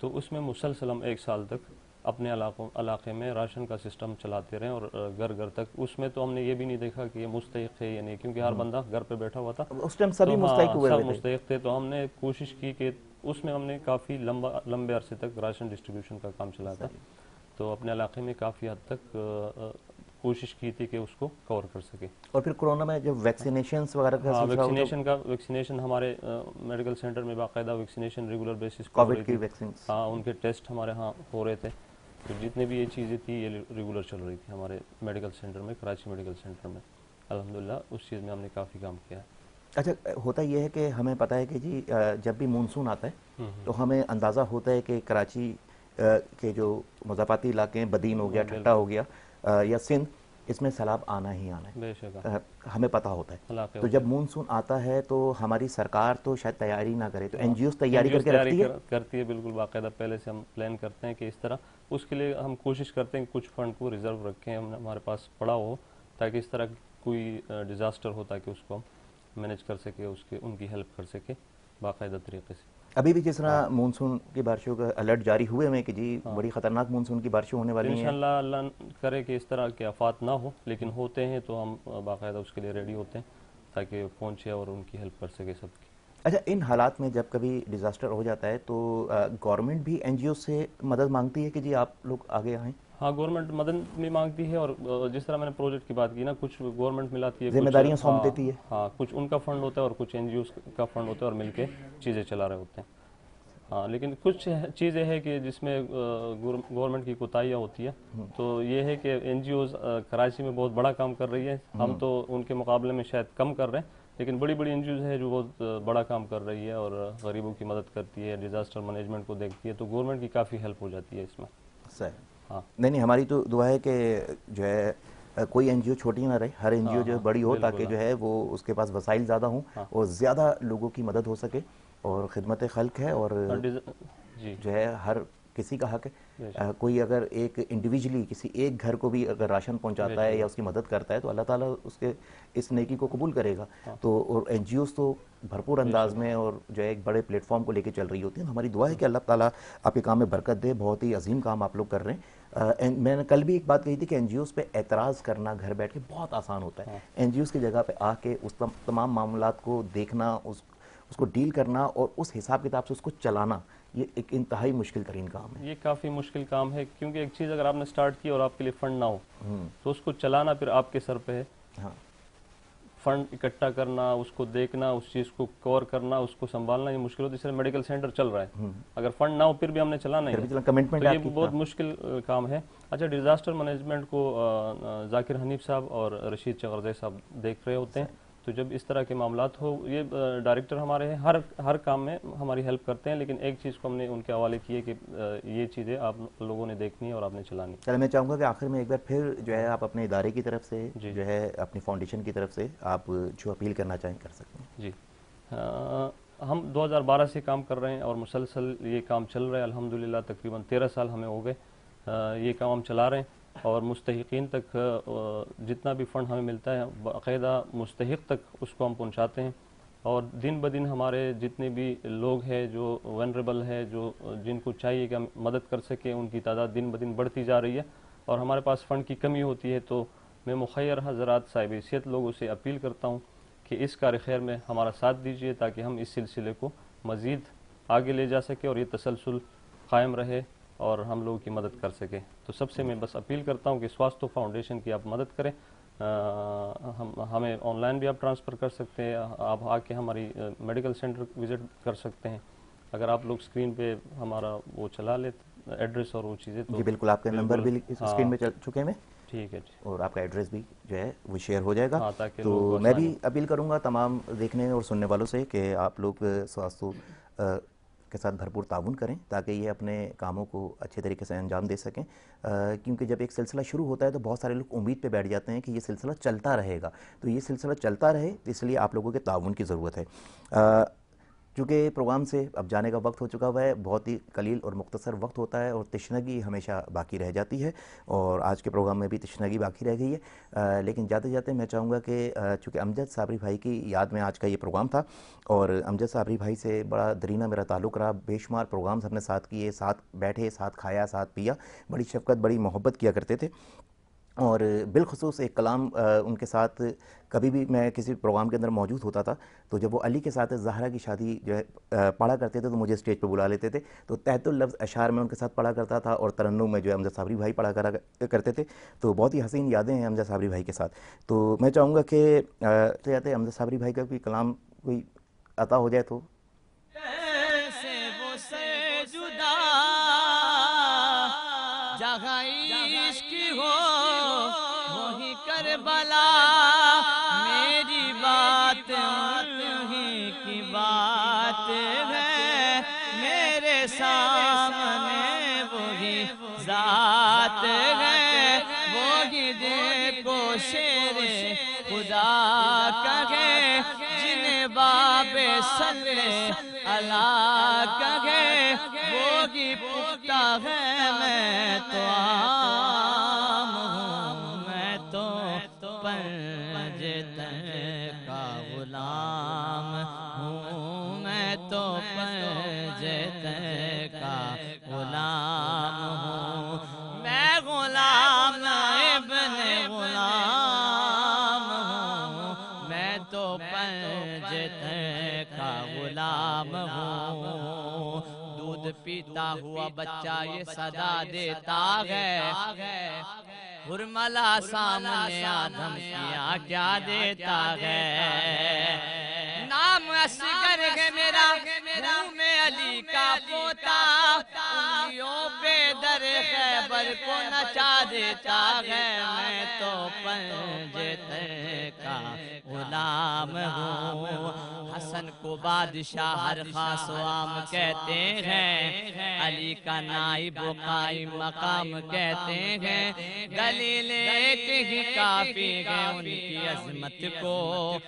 तो उसमें मुसलसल हम 1 साल तक अपने इलाके में राशन का सिस्टम चलाते रहे और घर घर तक। उसमें तो हमने ये भी नहीं देखा कि ये मुस्तहिक है या नहीं, क्योंकि हर बंदा घर पे बैठा हुआ था उस टाइम सभी मुस्तहिक हुए सब मुस्तहिक थे। तो हमने कोशिश की कि उसमें हमने काफ़ी लंबे अरसे तक राशन डिस्ट्रीब्यूशन का काम चलाया था। तो अपने इलाके में काफ़ी हद तक कोशिश की थी कि उसको कवर कर सके। और फिर कोरोना में जब वैक्सीनेशन वगैरह का वैक्सीनेशन हमारे मेडिकल सेंटर में बाकायदा वैक्सीनेशन रेगुलर बेसिस कोविड की वैक्सीन, हाँ, उनके टेस्ट हमारे यहाँ हो रहे थे। तो जितने भी ये चीज़ें थी ये रेगुलर चल रही थी हमारे मेडिकल सेंटर में, कराची मेडिकल सेंटर में। अल्हम्दुलिल्लाह उस चीज़ में हमने काफ़ी काम किया है। अच्छा, होता यह है कि हमें पता है कि जी जब भी मानसून आता है तो हमें अंदाज़ा होता है कि कराची के जो मज़ाफ़ाती इलाके हैं, बदीन हो गया, ठट्टा हो गया या सिंध, इसमें सैलाब आना ही आना है, बेशक हमें पता होता है। तो जब मानसून आता है तो हमारी सरकार तो शायद तैयारी ना करे, तो एनजीओ तैयारी करती है बिल्कुल बाकायदा। पहले से हम प्लान करते हैं कि इस तरह, उसके लिए हम कोशिश करते हैं कि कुछ फंड को रिजर्व रखें, हमारे पास पड़ा हो, ताकि इस तरह कोई डिज़ास्टर हो ताकि उसको हम मैनेज कर सके, उनकी हेल्प कर सके बाकायदा तरीके से। अभी भी जिस तरह मानसून की बारिशों का अलर्ट जारी हुए हैं कि जी बड़ी ख़तरनाक मानसून की बारिशें होने वाली हैं, इंशाअल्लाह अल्लाह करे कि इस तरह के आफात ना हो, लेकिन होते हैं तो हम बाकायदा उसके लिए रेडी होते हैं ताकि पहुँचे और उनकी हेल्प कर सके सबकी। अच्छा, इन हालात में जब कभी डिज़ास्टर हो जाता है तो गवर्नमेंट भी एनजीओ से मदद मांगती है कि जी आप लोग आगे आएँ? हाँ, गवर्नमेंट मदद भी मांगती है, और जिस तरह मैंने प्रोजेक्ट की बात की ना, कुछ गवर्नमेंट मिलाती है, जिम्मेदारियां सौंप देती है। हाँ, कुछ उनका फंड होता है और कुछ एनजीओ का फंड होता है और मिलके चीज़ें चला रहे होते हैं। हाँ, लेकिन कुछ चीज़ें हैं कि जिसमें गवर्नमेंट की कोताहियाँ होती है। तो ये है कि एनजीओज़ कराची में बहुत बड़ा काम कर रही है, हम तो उनके मुकाबले में शायद कम कर रहे हैं, लेकिन बड़ी बड़ी एनजीओज़ है जो बहुत बड़ा काम कर रही है और गरीबों की मदद करती है, डिज़ास्टर मैनेजमेंट को देखती है। तो गवर्नमेंट की काफ़ी हेल्प हो जाती है इसमें। सही। हाँ। नहीं, हमारी तो दुआ है कि जो है कोई एनजीओ छोटी ना रहे, हर एनजीओ जो है बड़ी हो, ताकि जो है वो उसके पास वसाइल ज़्यादा हों और ज़्यादा लोगों की मदद हो सके। और खिदमत खल्क है और जी जो है हर किसी का हक है। कोई अगर एक इंडिविजुअली किसी एक घर को भी अगर राशन पहुंचाता है या उसकी मदद करता है तो अल्लाह ताला उसके इस नेकी को कबूल करेगा। तो और एनजीओज़ तो भरपूर अंदाज में और जो है एक बड़े प्लेटफॉर्म को लेके चल रही होती है। हमारी दुआ है कि अल्लाह ताला आपके काम में बरकत दे। बहुत ही अजीम काम आप लोग कर रहे हैं। मैंने कल भी एक बात कही थी कि एनजीओज़ पे एतराज़ करना घर बैठ के बहुत आसान होता है। एनजीओज़ की जगह पे आके उस तमाम मामलात को देखना, उसको डील करना और उस हिसाब किताब से उसको चलाना, ये एक इंतहाई मुश्किल तरीन काम है। ये काफ़ी मुश्किल काम है, क्योंकि एक चीज़ अगर आपने स्टार्ट की और आपके लिए फंड ना हो तो उसको चलाना फिर आपके सर पे है। हाँ, फंड इकट्ठा करना, उसको देखना, उस चीज़ को कवर करना, उसको संभालना, ये मुश्किल होती है। जैसे मेडिकल सेंटर चल रहा है, अगर फंड ना हो फिर भी हमने चलाना है, कमिटमेंट तो ये बहुत मुश्किल काम है। अच्छा, डिज़ास्टर मैनेजमेंट को जाकिर हनीफ साहब और रशीद चगरजे साहब देख रहे होते हैं, तो जब इस तरह के मामलात हो, ये डायरेक्टर हमारे हैं, हर काम में हमारी हेल्प करते हैं, लेकिन एक चीज़ को हमने उनके हवाले की है कि ये चीज़ें आप लोगों ने देखनी है और आपने चलानी है। चलो, मैं चाहूँगा कि आखिर में एक बार फिर जो है आप अपने इदारे की तरफ से, जो है अपनी फाउंडेशन की तरफ से आप जो अपील करना चाहें कर सकते हैं। जी, हम 2012 से काम कर रहे हैं और मुसलसल ये काम चल रहा है अल्हम्दुलिल्लाह। तकरीबन 13 साल हमें हो गए ये काम हम चला रहे हैं और मुस्तहिकीन तक जितना भी फ़ंड हमें मिलता है बाकायदा मुस्तहिक तक उसको हम पहुंचाते हैं। और दिन ब दिन हमारे जितने भी लोग हैं जो वनरेबल है, जो जिनको चाहिए कि हम मदद कर सकें, उनकी तादाद दिन ब दिन बढ़ती जा रही है और हमारे पास फ़ंड की कमी होती है। तो मैं मुखैर हज़रात साहिब हैसियत लोगों से अपील करता हूँ कि इस कार्य खैर में हमारा साथ दीजिए ताकि हम इस सिलसिले को मज़ीद आगे ले जा सकें और ये तसलसल कायम रहे और हम लोगों की मदद कर सके। तो सबसे मैं बस अपील करता हूँ कि स्वास्थ्य फाउंडेशन की आप मदद करें। हमें ऑनलाइन भी आप ट्रांसफ़र कर सकते हैं, आप आके हमारी मेडिकल सेंटर विज़िट कर सकते हैं। अगर आप लोग स्क्रीन पे हमारा वो चला ले एड्रेस और वो चीज़ें, तो जी बिल्कुल, आपके नंबर भी स्क्रीन में चल चुके हैं। ठीक है जी, और आपका एड्रेस भी जो है वो शेयर हो जाएगा। हाँ, ताकि तो मैं भी अपील करूंगा तमाम देखने और सुनने वालों से कि आप लोग स्वास्थ्य के साथ भरपूर ताउन करें ताकि ये अपने कामों को अच्छे तरीके से अंजाम दे सकें। क्योंकि जब एक सिलसिला शुरू होता है तो बहुत सारे लोग उम्मीद पे बैठ जाते हैं कि ये सिलसिला चलता रहेगा, तो ये सिलसिला चलता रहे इसलिए आप लोगों के ताउन की ज़रूरत है। चूँकि प्रोग्राम से अब जाने का वक्त हो चुका हुआ है, बहुत ही कलील और मुख्तसर वक्त होता है और तशनगी हमेशा बाकी रह जाती है और आज के प्रोग्राम में भी तशनगी बाकी रह गई है। लेकिन जाते जाते मैं चाहूँगा कि चूँकि अमजद साबरी भाई की याद में आज का ये प्रोग्राम था और अमजद साबरी भाई से बड़ा दरीना मेरा ताल्लुक़ रहा, बेशुमार प्रोग्राम्स हमने साथ किए, साथ बैठे, साथ खाया, साथ पिया, बड़ी शफ़क़त बड़ी मोहब्बत किया करते थे। और बिलखुसूस एक कलाम उनके साथ कभी भी मैं किसी प्रोग्राम के अंदर मौजूद होता था तो जब वो अली के साथ ज़हरा की शादी जो है पढ़ा करते थे तो मुझे स्टेज पर बुला लेते थे, तो तहतुल लफ्ज़ अशार में उनके साथ पढ़ा करता था और तरन्नुम में जो है अमजद साबरी भाई पढ़ा करते थे। तो बहुत ही हसीन यादें हैं अमजद साबरी भाई के साथ। तो मैं चाहूँगा कि चाहते अमजद साबरी भाई का कोई कलाम कोई अता हो जाए तो। करबला मेरी बात उन्हीं की बात है, मेरे सामने वही जात है, वही देखो शेरे खुदा कहे, जिन्हें बाबे सल्ले अला कहे, वही पुख्ता है। मैं तो आम हूँ, मैं तो पंजतन का गुलाम हूँ, मैं तो पंजतन का गुलाम हूँ, मैं गुलाम इब्ने गुलाम हूँ, मैं तो पंजतन का गुलाम हूँ। दूध पीता हुआ बच्चा ये सदा देता है, हुरमला सामने आदम किया क्या देता है। नाम असगर है मेरा, मुँह में अली का पोता, उंगलियों पे दर खैबर को नचा देता है। मैं तो पंजतन का गुलाम हूँ, हसन को बादशाह हर खास आम कहते हैं, अली का नाइब कायम मकाम कहते हैं। दलील एक ही काफी है उनकी अजमत को,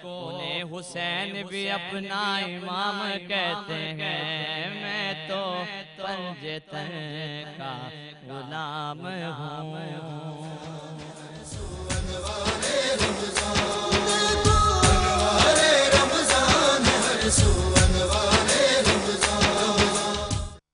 उन्हें हुसैन भी अपना इमाम कहते हैं। मैं तो पंजे तन का गुलाम हूँ।